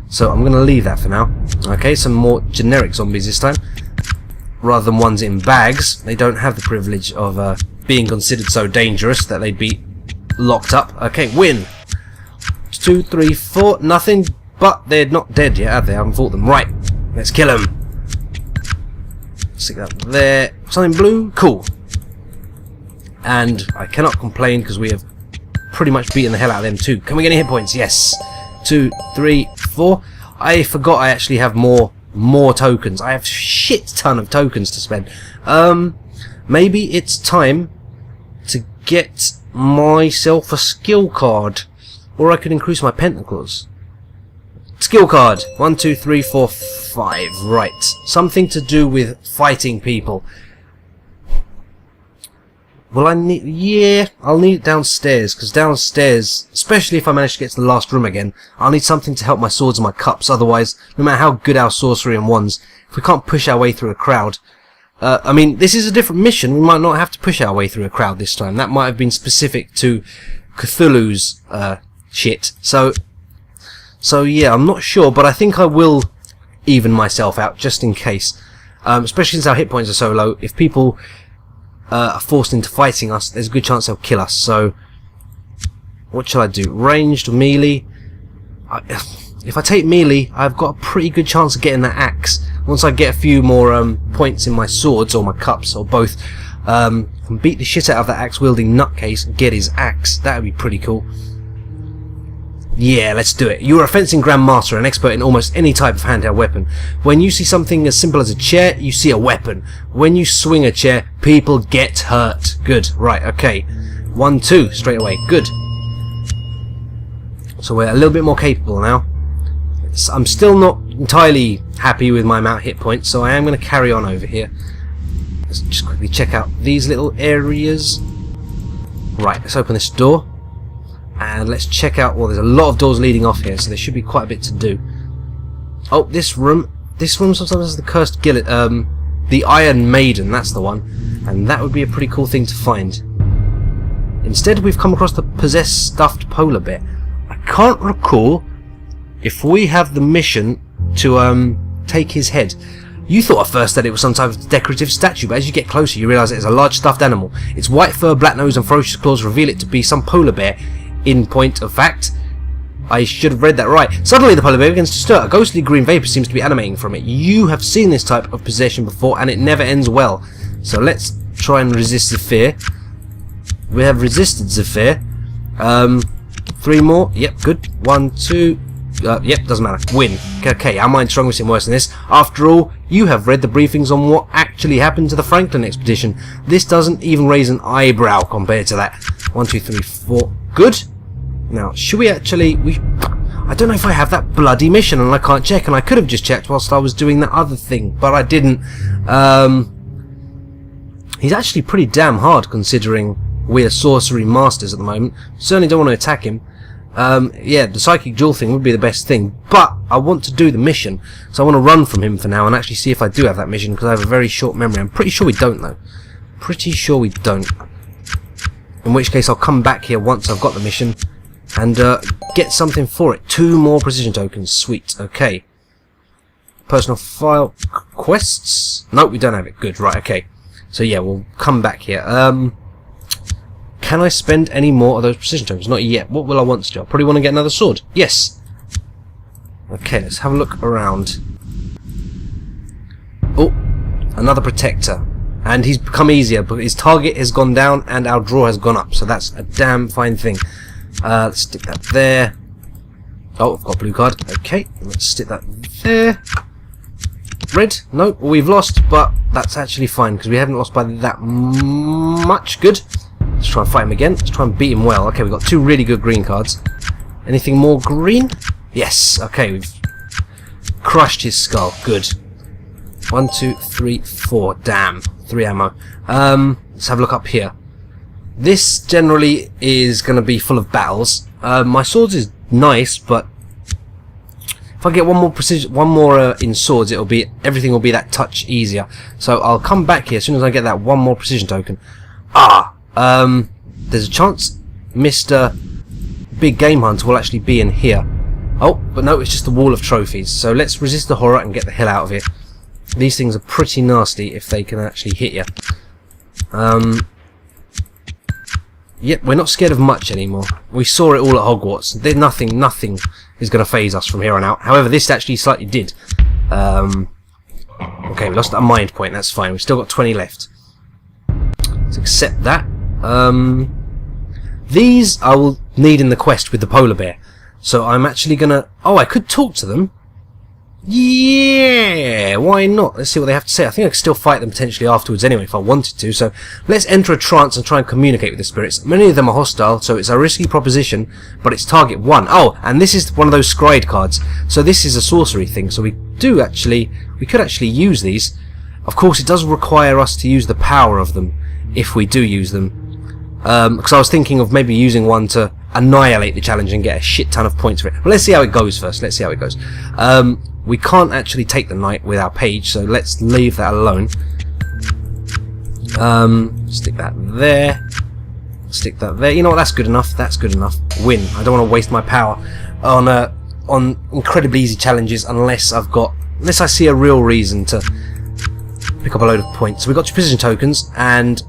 So I'm going to leave that for now. Okay, some more generic zombies this time. Rather than ones in bags, they don't have the privilege of being considered so dangerous that they'd be locked up. Okay, win! 2, 3, 4, nothing, but they're not dead yet, have they? I haven't fought them. Right, let's kill them. Stick that there. Something blue? Cool. And I cannot complain because we have pretty much beaten the hell out of them too. Can we get any hit points? Yes. 2, 3, 4. I forgot I actually have more tokens. I have shit ton of tokens to spend. Maybe it's time to get myself a skill card, or I could increase my pentacles. Skill card. 1, 2, 3, 4, 5. Right. Something to do with fighting people. Will I need... Yeah, I'll need it downstairs, because downstairs, especially if I manage to get to the last room again, I'll need something to help my swords and my cups. Otherwise, no matter how good our sorcery and wands, if we can't push our way through a crowd... I mean, this is a different mission. We might not have to push our way through a crowd this time. That might have been specific to Cthulhu's shit. So yeah, I'm not sure, but I think I will even myself out, just in case. Especially since our hit points are so low. If people... are forced into fighting us, there's a good chance they'll kill us. So what shall I do? Ranged or melee? If I take melee, I've got a pretty good chance of getting that axe. Once I get a few more points in my swords or my cups or both, and beat the shit out of that axe wielding nutcase and get his axe. That would be pretty cool. Yeah, let's do it. You are a fencing grandmaster, an expert in almost any type of handheld weapon. When you see something as simple as a chair, you see a weapon. When you swing a chair, people get hurt. Good. Right, okay. 1, 2, straight away. Good. So we're a little bit more capable now. I'm still not entirely happy with my amount of hit points, so I am going to carry on over here. Let's just quickly check out these little areas. Right, let's open this door. And let's check out, well, there's a lot of doors leading off here, so there should be quite a bit to do. Oh, this room sometimes has the cursed gillet, the Iron Maiden, that's the one. And that would be a pretty cool thing to find. Instead, we've come across the possessed stuffed polar bear. I can't recall if we have the mission to, take his head. You thought at first that it was some type of decorative statue, but as you get closer, you realise it is a large stuffed animal. Its white fur, black nose, and ferocious claws reveal it to be some polar bear. In point of fact, I should have read that right. Suddenly the polar bear begins to stir. A ghostly green vapour seems to be emanating from it. You have seen this type of possession before, and it never ends well. So let's try and resist the fear. We have resisted the fear. 3 more. Yep, good. 1, 2. Yep, doesn't matter. Win. Okay, our mind's strong. We've seen worse than this. After all, you have read the briefings on what actually happened to the Franklin expedition. This doesn't even raise an eyebrow compared to that. 1, 2, 3, 4. Good. Now, should we actually... I don't know if I have that bloody mission and I can't check, and I could have just checked whilst I was doing that other thing, but I didn't. He's actually pretty damn hard considering we're sorcery masters at the moment. Certainly don't want to attack him. Yeah, the psychic duel thing would be the best thing, but I want to do the mission, so I want to run from him for now and actually see if I do have that mission, because I have a very short memory. I'm pretty sure we don't, though. Pretty sure we don't. In which case I'll come back here once I've got the mission and get something for it. 2 more precision tokens. Sweet. Okay. Personal file quests. Nope, we don't have it. Good. Right. Okay. So yeah, we'll come back here. Can I spend any more of those precision tokens? Not yet. What will I want to do? I probably want to get another sword. Yes. Okay. Let's have a look around. Oh, another protector. And he's become easier, but his target has gone down and our draw has gone up, so that's a damn fine thing. Let's stick that there. Oh, I've got a blue card. Okay, let's stick that there. Red? No, we've lost, but that's actually fine, because we haven't lost by that much. Good. Let's try and fight him again. Let's try and beat him well. Okay, we've got 2 really good green cards. Anything more green? Yes. Okay, we've crushed his skull. Good. 1, 2, 3, 4. Damn. 3 ammo. Let's have a look up here. This generally is going to be full of battles. My swords is nice, but if I get one more in swords, everything will be that touch easier. So I'll come back here as soon as I get that 1 more precision token. There's a chance Mr. Big Game Hunter will actually be in here. Oh, but no, it's just a wall of trophies. So let's resist the horror and get the hell out of here. These things are pretty nasty if they can actually hit you. Yep, we're not scared of much anymore. We saw it all at Hogwarts. There's nothing is going to phase us from here on out. However, this actually slightly did. Okay, we lost a mind point. That's fine. We've still got 20 left. Let's accept that. These I will need in the quest with the polar bear. So I'm actually going to... Oh, I could talk to them. Yeah, why not? Let's see what they have to say. I think I could still fight them potentially afterwards anyway if I wanted to. So let's enter a trance and try and communicate with the spirits. Many of them are hostile, so it's a risky proposition, but it's target 1. Oh, and this is one of those scryed cards. So this is a sorcery thing. So we could actually use these. Of course, it does require us to use the power of them if we do use them. Because I was thinking of maybe using one to annihilate the challenge and get a shit ton of points for it. Well, let's see how it goes first. Let's see how it goes. We can't actually take the knight with our page, so let's leave that alone. Stick that there. Stick that there. You know what? That's good enough. That's good enough. Win. I don't want to waste my power on incredibly easy challenges unless I see a real reason to pick up a load of points. So we got your precision tokens, and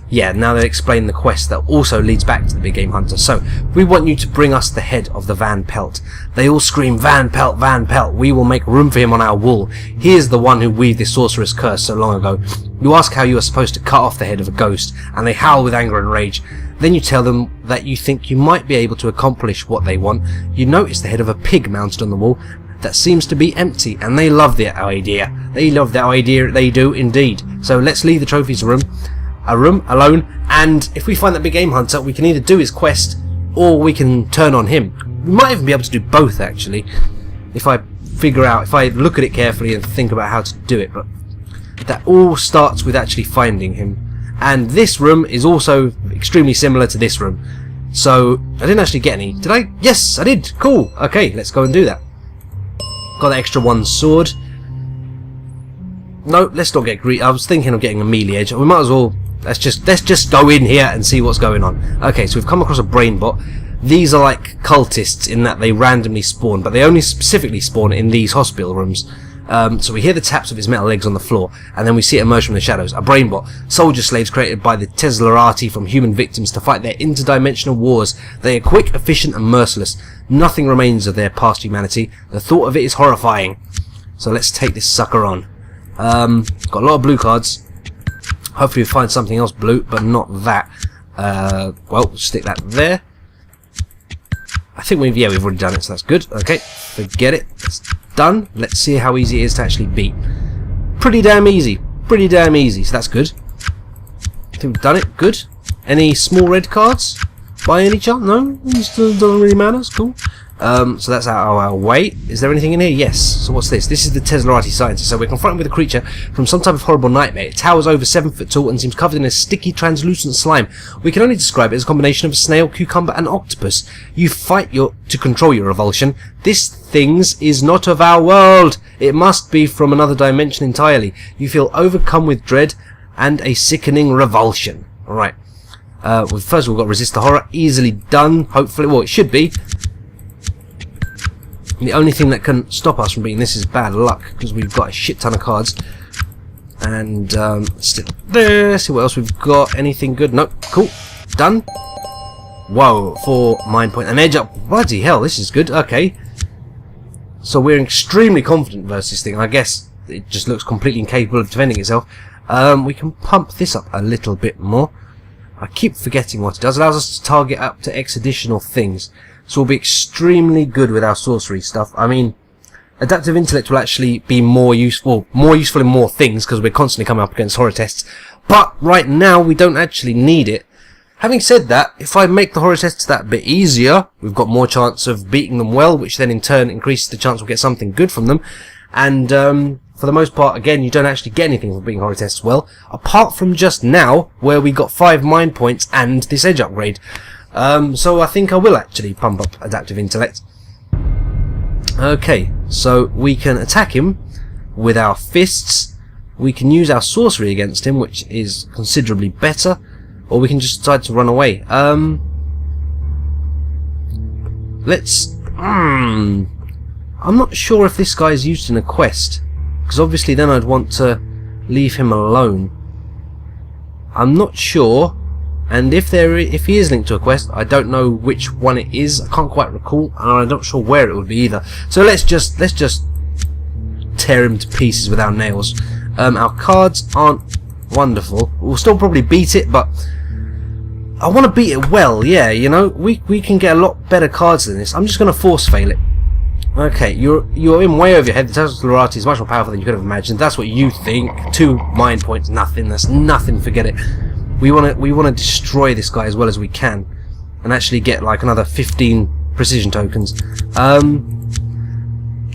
yeah, now they explain the quest that also leads back to the big game hunter. So we want you to bring us the head of the Van Pelt. They all scream, Van Pelt, Van Pelt. We will make room for him on our wall. He is the one who weaved this sorcerer's curse so long ago. You ask how you are supposed to cut off the head of a ghost, and they howl with anger and rage. Then you tell them that you think you might be able to accomplish what they want. You notice the head of a pig mounted on the wall that seems to be empty, and they love that idea. They love that idea, they do indeed. So let's leave the trophies room alone, and if we find that big game hunter, we can either do his quest or we can turn on him. We might even be able to do both actually, if I look at it carefully and think about how to do it. But that all starts with actually finding him, and this room is also extremely similar to this room. So I didn't actually get any, did I? Yes, I did. Cool. Okay, let's go and do that. Got that extra 1 sword. No, let's not get greedy. I was thinking of getting a melee edge. We might as well. Let's just go in here and see what's going on. Okay, so we've come across a brain bot. These are like cultists in that they randomly spawn, but they only specifically spawn in these hospital rooms. So we hear the taps of his metal legs on the floor, and then we see it emerge from the shadows. A brain bot. Soldier slaves created by the Teslarati from human victims to fight their interdimensional wars. They are quick, efficient, and merciless. Nothing remains of their past humanity. The thought of it is horrifying. So let's take this sucker on. Got a lot of blue cards. Hopefully we find something else blue, but not that. Well, stick that there. I think we've already done it, so that's good. Okay, forget it. It's done. Let's see how easy it is to actually beat. Pretty damn easy. Pretty damn easy, so that's good. I think we've done it. Good. Any small red cards? By any chance? No? It still doesn't really matter. It's cool. So that's our way. Is there anything in here? Yes. So what's this? This is the Teslarati scientist. So we're confronted with a creature from some type of horrible nightmare. It towers over 7 foot tall and seems covered in a sticky, translucent slime. We can only describe it as a combination of a snail, cucumber, and octopus. You fight to control your revulsion. This things is not of our world. It must be from another dimension entirely. You feel overcome with dread and a sickening revulsion. Alright. Well, first we've got resist the horror. Easily done, hopefully. Well, it should be. The only thing that can stop us from beating this is bad luck, because we've got a shit ton of cards. And still there. See what else we've got. Anything good? Nope. Cool. Done. Whoa, 4 mind point. An edge up. Bloody hell, this is good. Okay. So we're extremely confident versus this thing. I guess it just looks completely incapable of defending itself. We can pump this up a little bit more. I keep forgetting what it does. It allows us to target up to X additional things. So we'll be extremely good with our sorcery stuff. I mean, adaptive intellect will actually be more useful in more things, because we're constantly coming up against horror tests. But right now, we don't actually need it. Having said that, if I make the horror tests that bit easier, we've got more chance of beating them well, which then in turn increases the chance we'll get something good from them. And for the most part, again, you don't actually get anything from beating horror tests well, apart from just now, where we got 5 mind points and this edge upgrade. So I think I will actually pump up adaptive intellect. Okay, so we can attack him with our fists. We can use our sorcery against him, which is considerably better, or we can just decide to run away. Let's I'm not sure if this guy's used in a quest, because obviously then I'd want to leave him alone. I'm not sure, and if he is linked to a quest, I don't know which one it is. I can't quite recall, and I'm not sure where it would be either. So let's just tear him to pieces with our nails. Our cards aren't wonderful. We'll still probably beat it, but I want to beat it well. Yeah, you know, we can get a lot better cards than this. I'm just going to force fail it. Okay, you're in way over your head. The Teslarati is much more powerful than you could have imagined. That's what you think. 2 mind points, nothing. That's nothing. Forget it. We want to destroy this guy as well as we can, and actually get like another 15 precision tokens.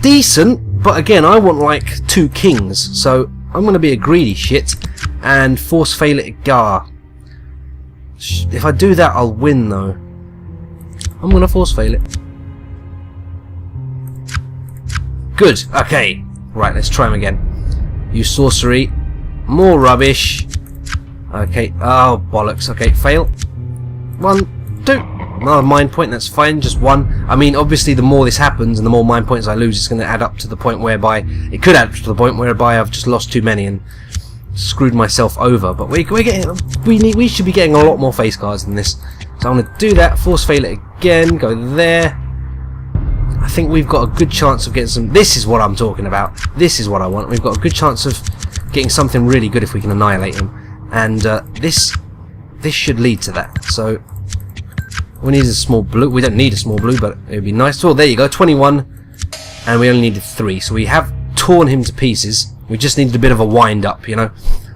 Decent, but again, I want like 2 kings. So I'm going to be a greedy shit and force fail it at Gar. If I do that, I'll win though. I'm going to force fail it. Good, okay. Right, let's try him again. Use sorcery. More rubbish. Okay, oh bollocks. Okay, fail. 1, 2. Another mind point, that's fine, just 1. I mean, obviously the more this happens and the more mind points I lose, it's going to add up to the point whereby... It could add up to the point whereby I've just lost too many and screwed myself over. But we should be getting a lot more face cards than this. So I'm going to do that, force fail it again, go there. I think we've got a good chance of getting some... This is what I'm talking about. This is what I want. We've got a good chance of getting something really good if we can annihilate him. And this should lead to that. So we need a small blue. We don't need a small blue, but it would be nice. Oh, there you go, 21. And we only needed 3. So we have torn him to pieces. We just needed a bit of a wind up, you know.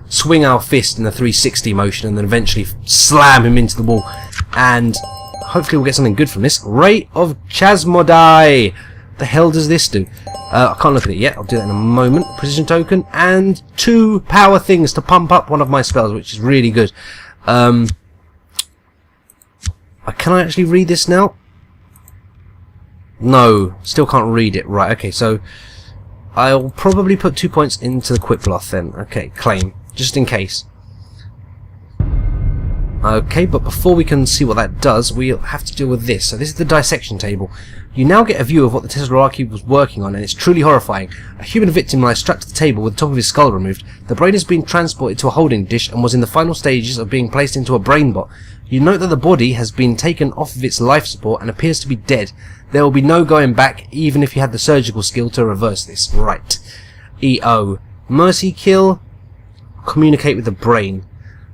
Swing our fist in the 360 motion and then eventually slam him into the wall. And... hopefully we'll get something good from this. Ray of Chasmodai! The hell does this do? I can't look at it yet. I'll do that in a moment. Precision token and 2 power things to pump up one of my spells, which is really good. Can I actually read this now? No, still can't read it. Right, okay, so I'll probably put 2 points into the Quiploth then. Okay, claim, just in case. Okay, but before we can see what that does, we'll have to deal with this. So this is the dissection table. You now get a view of what the Teslaraki was working on, and it's truly horrifying. A human victim lies strapped to the table with the top of his skull removed. The brain has been transported to a holding dish and was in the final stages of being placed into a brain bot. You note that the body has been taken off of its life support and appears to be dead. There will be no going back, even if you had the surgical skill to reverse this. Right. EO. Mercy kill. Communicate with the brain.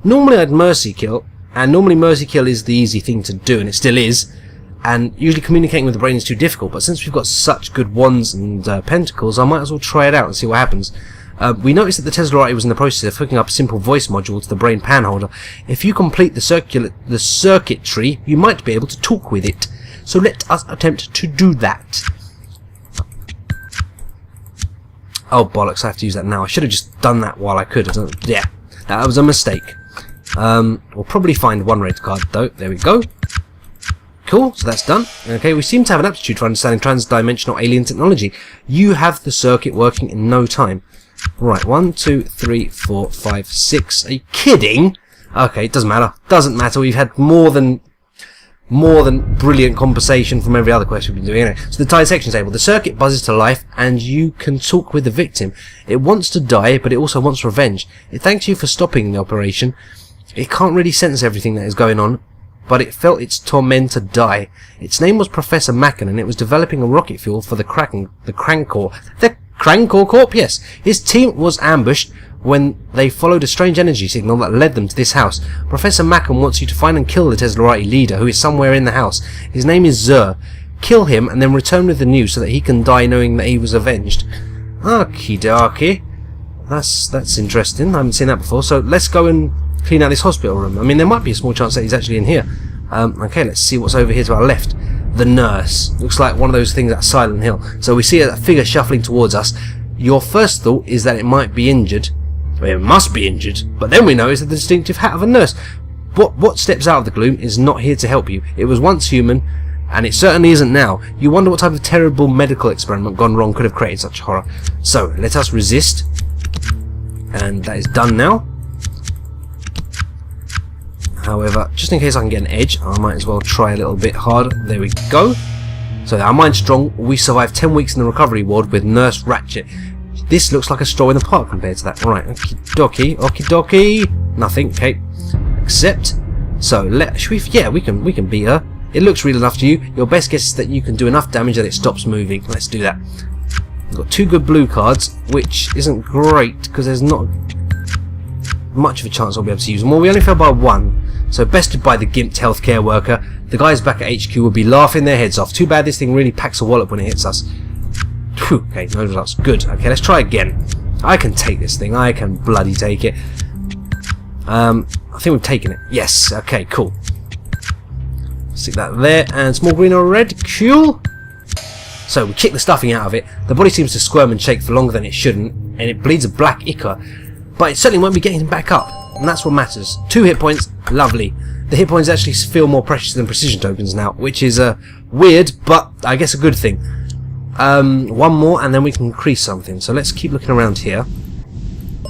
Normally I'd mercy kill. And normally mercy kill is the easy thing to do, and it still is. And usually communicating with the brain is too difficult, but since we've got such good wands and pentacles, I might as well try it out and see what happens. We noticed that the Teslarati was in the process of hooking up a simple voice module to the brain panholder. If you complete the circuitry, you might be able to talk with it. So let us attempt to do that. Oh bollocks, I have to use that now. I should have just done that while I could. Yeah, that was a mistake. We'll probably find 1 red card though. There we go. Cool, so that's done. Okay, we seem to have an aptitude for understanding trans-dimensional alien technology. You have the circuit working in no time. Right, 1, 2, 3, 4, 5, 6. Are you kidding? Okay, it doesn't matter. Doesn't matter. We've had more than brilliant compensation from every other quest we've been doing. Anyway, so the dissection table. The circuit buzzes to life, and you can talk with the victim. It wants to die, but it also wants revenge. It thanks you for stopping the operation. It can't really sense everything that is going on, but it felt its tormentor die. Its name was Professor Macken, and it was developing a rocket fuel for the Crankor. The Crankor Corp, yes. His team was ambushed when they followed a strange energy signal that led them to this house. Professor Macken wants you to find and kill the Teslarati leader, who is somewhere in the house. His name is Zur. Kill him, and then return with the news so that he can die knowing that he was avenged. Okie dokie. That's interesting. I haven't seen that before, so let's go and clean out this hospital room. I mean, there might be a small chance that he's actually in here. Okay, let's see what's over here to our left. The nurse. Looks like one of those things at Silent Hill. So we see a figure shuffling towards us. Your first thought is that it might be injured. Well, it must be injured. But then we know it's the distinctive hat of a nurse. What steps out of the gloom is not here to help you. It was once human, and it certainly isn't now. You wonder what type of terrible medical experiment gone wrong could have created such horror. So, let us resist. And that is done now. However, just in case I can get an edge, I might as well try a little bit harder. There we go. So our mind's strong. We survived 10 weeks in the recovery ward with Nurse Ratchet. This looks like a stroll in the park compared to that. Right, okie dokie. Nothing, okay. Accept. So, we can beat her. It looks real enough to you. Your best guess is that you can do enough damage that it stops moving. Let's do that. We've got 2 good blue cards, which isn't great, because there's not much of a chance I'll be able to use them. Well, we only fell by 1. So, bested by the gimped healthcare worker. The guys back at HQ will be laughing their heads off. Too bad this thing really packs a wallop when it hits us. Whew, okay, no results. Good. Okay, let's try again. I can take this thing. I can bloody take it. I think we've taken it. Yes. Okay, cool. Stick that there. And small green or red. Cool. So we kick the stuffing out of it. The body seems to squirm and shake for longer than it shouldn't. And it bleeds a black ichor. But it certainly won't be getting back up. And that's what matters. 2 hit points. Lovely. The hit points actually feel more precious than precision tokens now. Which is weird, but I guess a good thing. 1 more and then we can increase something. So let's keep looking around here.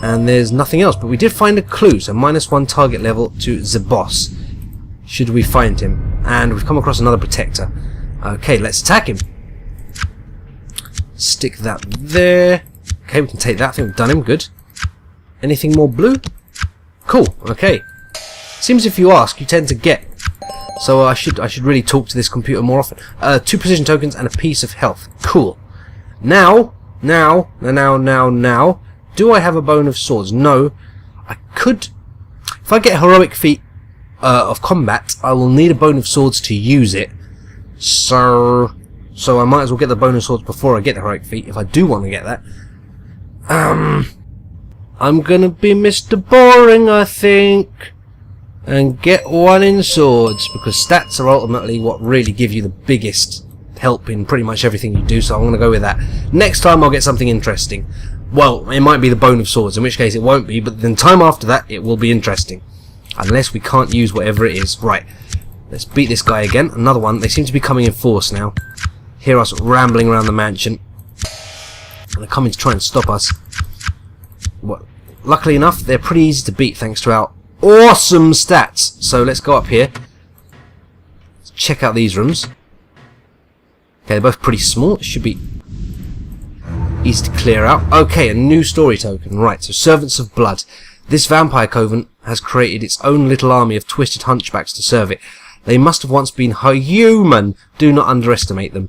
And there's nothing else, but we did find a clue. So -1 target level to the boss, should we find him. And we've come across another protector. Okay, let's attack him. Stick that there. Okay, we can take that. I think we've done him. Good. Anything more blue? Cool. Okay. Seems if you ask, you tend to get. So I should really talk to this computer more often. 2 precision tokens and a piece of health. Cool. Now. Do I have a bone of swords? No. I could. If I get a heroic feat of combat, I will need a bone of swords to use it. So I might as well get the bone of swords before I get the heroic feat, if I do want to get that. I'm gonna be Mr. Boring, I think, and get 1 in swords, because stats are ultimately what really give you the biggest help in pretty much everything you do, so I'm gonna go with that. Next time I'll get something interesting. Well, it might be the bone of swords, in which case it won't be, but then time after that it will be interesting. Unless we can't use whatever it is. Right, let's beat this guy again. Another one. They seem to be coming in force now. Hear us rambling around the mansion. They're coming to try and stop us. Well, luckily enough, they're pretty easy to beat thanks to our awesome stats. So let's go up here. Let's check out these rooms. Okay, they're both pretty small. It should be easy to clear out. Okay, a new story token. Right, so Servants of Blood. This vampire coven has created its own little army of twisted hunchbacks to serve it. They must have once been human. Do not underestimate them.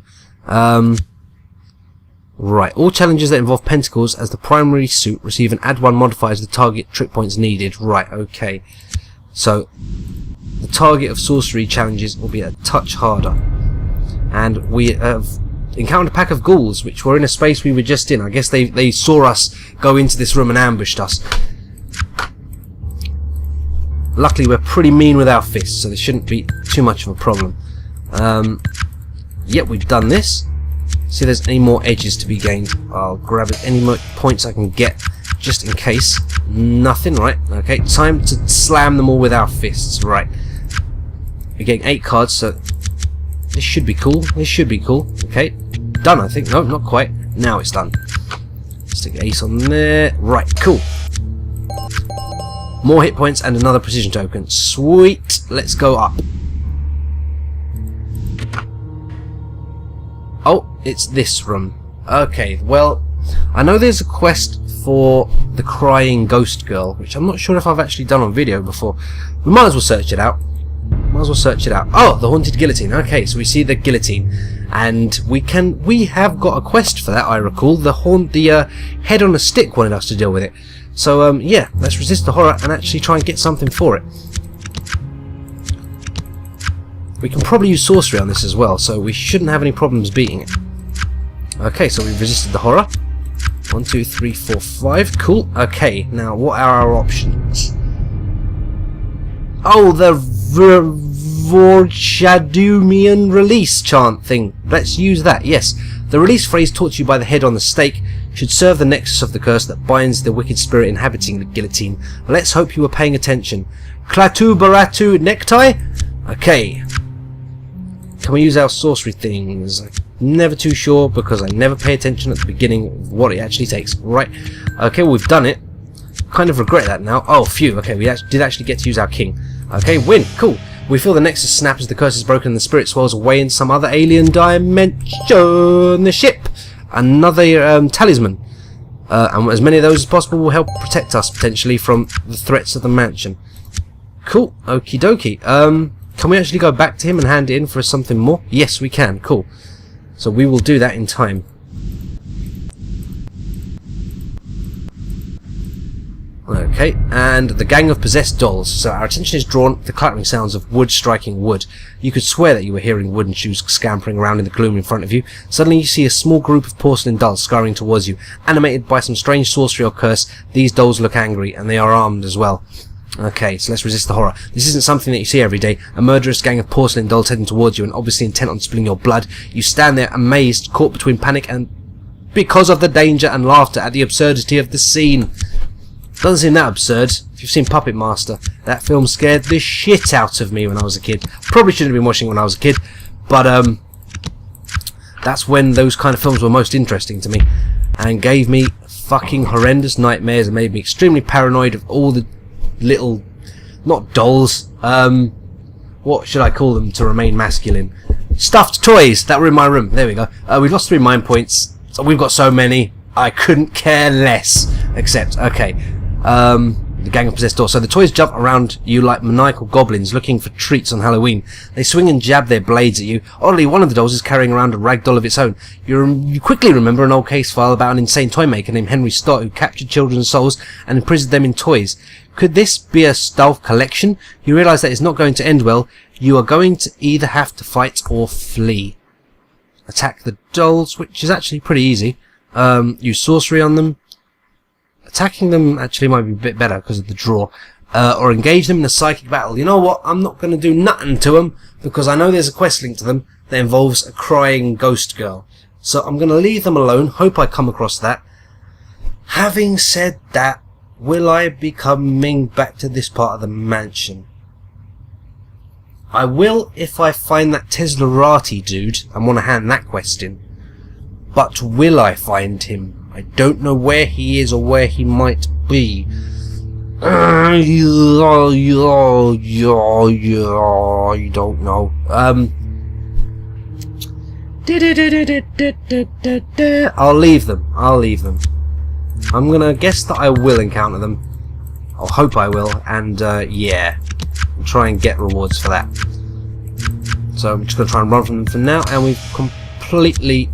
Right, all challenges that involve pentacles as the primary suit receive an add 1 modifier as the target trick points needed. Right, okay. So, the target of sorcery challenges will be a touch harder. And we have encountered a pack of ghouls, which were in a space we were just in. I guess they saw us go into this room and ambushed us. Luckily, we're pretty mean with our fists, so there shouldn't be too much of a problem. Yep, we've done this. See if there's any more edges to be gained. I'll grab any more points I can get, just in case. Nothing, right? Okay, time to slam them all with our fists. Right. We're getting 8 cards, so this should be cool. This should be cool. Okay, done, I think. No, not quite. Now it's done. Stick ace on there. Right, cool. More hit points and another precision token. Sweet. Let's go up. Oh, it's this room. Okay, well, I know there's a quest for the crying ghost girl, which I'm not sure if I've actually done on video before. We might as well search it out. Oh, the haunted guillotine. Okay, so we see the guillotine, and we have got a quest for that. I recall the head on a stick wanted us to deal with it. So yeah, let's resist the horror and actually try and get something for it. We can probably use sorcery on this as well, so we shouldn't have any problems beating it. Okay, so we've resisted the horror. 1, 2, 3, 4, 5. Cool. Okay, now what are our options? Oh, the Vorchadumian release chant thing. Let's use that, yes. The release phrase taught you by the head on the stake should serve the nexus of the curse that binds the wicked spirit inhabiting the guillotine. Let's hope you were paying attention. Klatu Baratu Necktie? Okay. Can we use our sorcery things? I'm never too sure because I never pay attention at the beginning of what it actually takes. Right. Okay, well, we've done it. Kind of regret that now. Oh, phew. Okay, we did actually get to use our king. Okay, win. Cool. We feel the nexus snap as the curse is broken and the spirit swirls away in some other alien dimension. The ship! Another talisman. And as many of those as possible will help protect us, potentially, from the threats of the mansion. Cool. Okie dokie. Can we actually go back to him and hand it in for something more? Yes, we can. Cool. So we will do that in time. Okay, and the gang of possessed dolls. So our attention is drawn to the clattering sounds of wood striking wood. You could swear that you were hearing wooden shoes scampering around in the gloom in front of you. Suddenly you see a small group of porcelain dolls scurrying towards you. Animated by some strange sorcery or curse, these dolls look angry, and they are armed as well. Okay, so let's resist the horror. This isn't something that you see every day. A murderous gang of porcelain dolls heading towards you and obviously intent on spilling your blood. You stand there amazed, caught between panic and because of the danger, and laughter at the absurdity of the scene. Doesn't seem that absurd. If you've seen Puppet Master, that film scared the shit out of me when I was a kid. Probably shouldn't have been watching it when I was a kid, but that's when those kind of films were most interesting to me, and gave me fucking horrendous nightmares and made me extremely paranoid of all the little, not dolls, what should I call them to remain masculine? Stuffed toys that were in my room. There we go. We've lost 3 mind points, so we've got so many, I couldn't care less. Except, okay, the gang of possessed dolls. So the toys jump around you like maniacal goblins looking for treats on Halloween. They swing and jab their blades at you. Oddly, one of the dolls is carrying around a rag doll of its own. You quickly remember an old case file about an insane toy maker named Henry Stott who captured children's souls and imprisoned them in toys. Could this be a stealth collection? You realise that it's not going to end well. You are going to either have to fight or flee. Attack the dolls, which is actually pretty easy. Use sorcery on them. Attacking them actually might be a bit better because of the draw. Or engage them in a psychic battle. You know what? I'm not going to do nothing to them because I know there's a quest link to them that involves a crying ghost girl. So I'm going to leave them alone. Hope I come across that. Having said that, will I be coming back to this part of the mansion? I will if I find that Teslarati dude and want to hand that quest in. But will I find him? I don't know where he is or where he might be. I don't know. I'll leave them. I'm gonna guess that I will encounter them. I'll hope I will, and yeah, I'll try and get rewards for that. So I'm just gonna try and run from them for now, and we've completely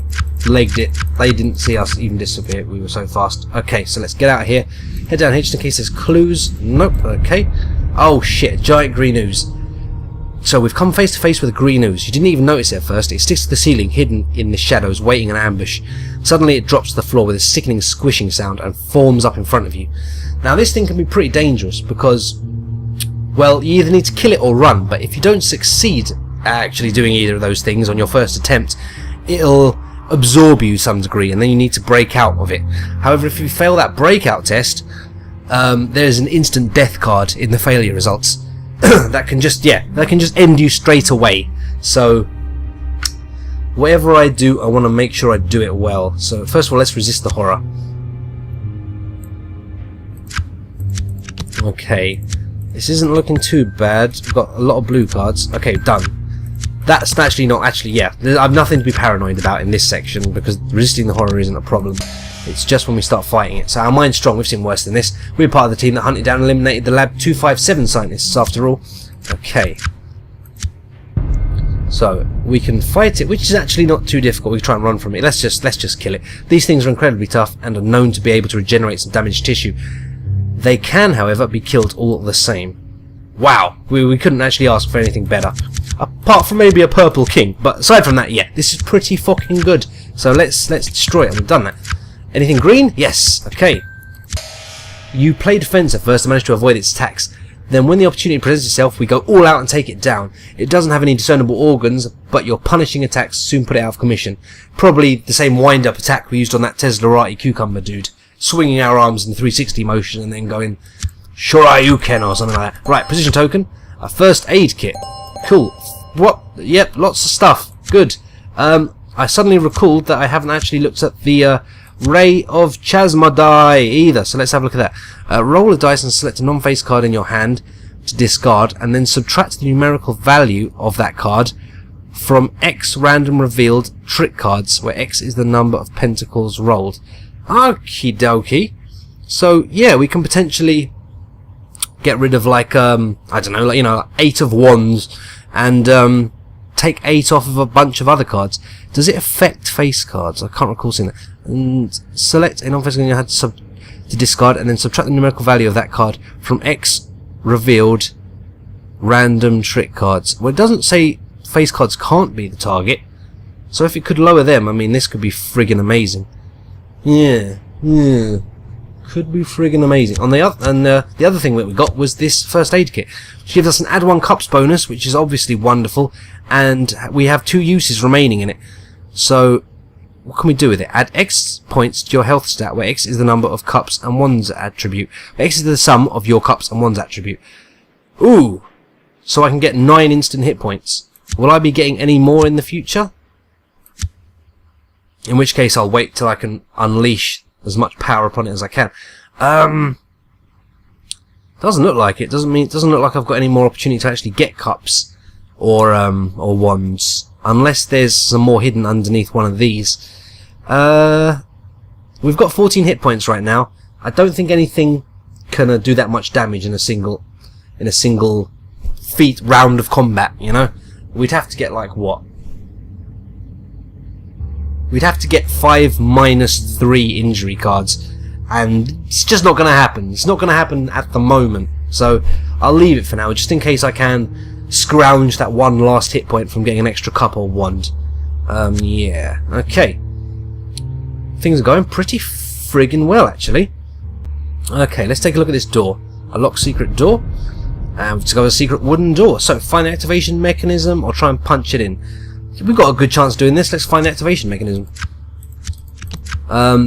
legged it. They didn't see us even disappear. We were so fast. Okay, so let's get out of here. Head down here just in case there's clues. Nope. Okay. Oh shit, giant green ooze. So we've come face to face with a green ooze. You didn't even notice it at first. It sticks to the ceiling, hidden in the shadows, waiting in ambush. Suddenly it drops to the floor with a sickening squishing sound and forms up in front of you. Now this thing can be pretty dangerous because, well, you either need to kill it or run, but if you don't succeed at actually doing either of those things on your first attempt, it'll absorb you to some degree, and then you need to break out of it. However, if you fail that breakout test, there's an instant death card in the failure results that can just end you straight away. So whatever I do, I want to make sure I do it well. So first of all, let's resist the horror. Okay, this isn't looking too bad. We've got a lot of blue cards. Okay, done. That's actually not actually, yeah, I've nothing to be paranoid about in this section because resisting the horror isn't a problem. It's just when we start fighting it. So our mind's strong, we've seen worse than this. We're part of the team that hunted down and eliminated the Lab 257 scientists after all. Okay. So we can fight it, which is actually not too difficult. We can try and run from it. Let's just kill it. These things are incredibly tough and are known to be able to regenerate some damaged tissue. They can, however, be killed all the same. Wow, we couldn't actually ask for anything better. Apart from maybe a purple king, but aside from that, yeah, this is pretty fucking good. So let's destroy it, and we've done that. Anything green? Yes. Okay. You play defense at first and manage to avoid its attacks. Then when the opportunity presents itself, we go all out and take it down. It doesn't have any discernible organs, but your punishing attacks soon put it out of commission. Probably the same wind-up attack we used on that Teslarati cucumber dude. Swinging our arms in 360 motion and then going, Shoryuken or something like that. Right, position token. A first aid kit. Cool. What? Yep, lots of stuff. Good. I suddenly recalled that I haven't actually looked at the Ray of Chasma die either, so let's have a look at that. Roll a dice and select a non-face card in your hand. to discard, and then subtract the numerical value of that card from X random revealed trick cards, where X is the number of pentacles rolled. Okie dokie. So yeah, we can potentially get rid of like I don't know, like, you know, 8 of wands, and take 8 off of a bunch of other cards. Does it affect face cards? I can't recall seeing that. And select a non-face card you had to discard, and then subtract the numerical value of that card from X revealed random trick cards. Well, it doesn't say face cards can't be the target, so if it could lower them, I mean, this could be friggin' amazing. Yeah, could be friggin' amazing. On the other thing that we got was this first aid kit, which gives us an add 1 cups bonus, which is obviously wonderful, and we have 2 uses remaining in it. So what can we do with it? Add X points to your health stat, where X is the number of cups and wands attribute. X is the sum of your cups and wands attribute. Ooh, so I can get 9 instant hit points. Will I be getting any more in the future? In which case I'll wait till I can unleash as much power upon it as I can. Doesn't look like it. Doesn't look like I've got any more opportunity to actually get cups or wands, unless there's some more hidden underneath one of these. We've got 14 hit points right now. I don't think anything can do that much damage in a single round of combat. You know, we'd have to get like what? We'd have to get 5 -3 injury cards, and it's just not going to happen. It's not going to happen at the moment, so I'll leave it for now, just in case I can scrounge that one last hit point from getting an extra cup or wand. Yeah, okay. Things are going pretty friggin' well, actually. Okay, let's take a look at this door. A locked secret door. And we've got a secret wooden door. So, find the activation mechanism or try and punch it in. We've got a good chance of doing this. Let's find the activation mechanism.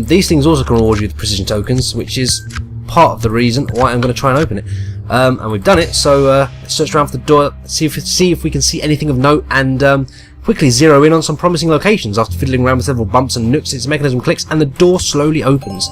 These things also can reward you with precision tokens, which is part of the reason why I'm going to try and open it. And we've done it, so let's search around for the door, see if we can see anything of note, and quickly zero in on some promising locations. After fiddling around with several bumps and nooks, its mechanism clicks and the door slowly opens.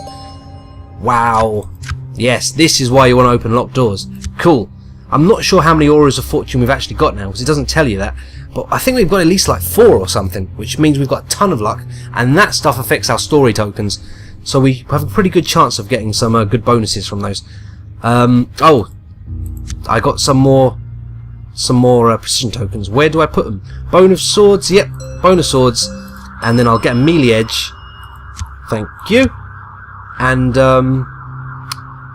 Wow. Yes, this is why you want to open locked doors. Cool. I'm not sure how many auras of fortune we've actually got now, because it doesn't tell you that. But I think we've got at least like 4 or something, which means we've got a ton of luck, and that stuff affects our story tokens. So we have a pretty good chance of getting some good bonuses from those. Oh, I got some more precision tokens. Where do I put them? Bone of swords. Yep, bone of swords, and then I'll get a melee edge. Thank you. And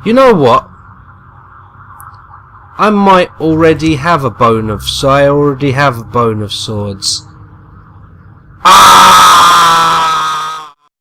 you know what? I might already have a bone of swords. Ah!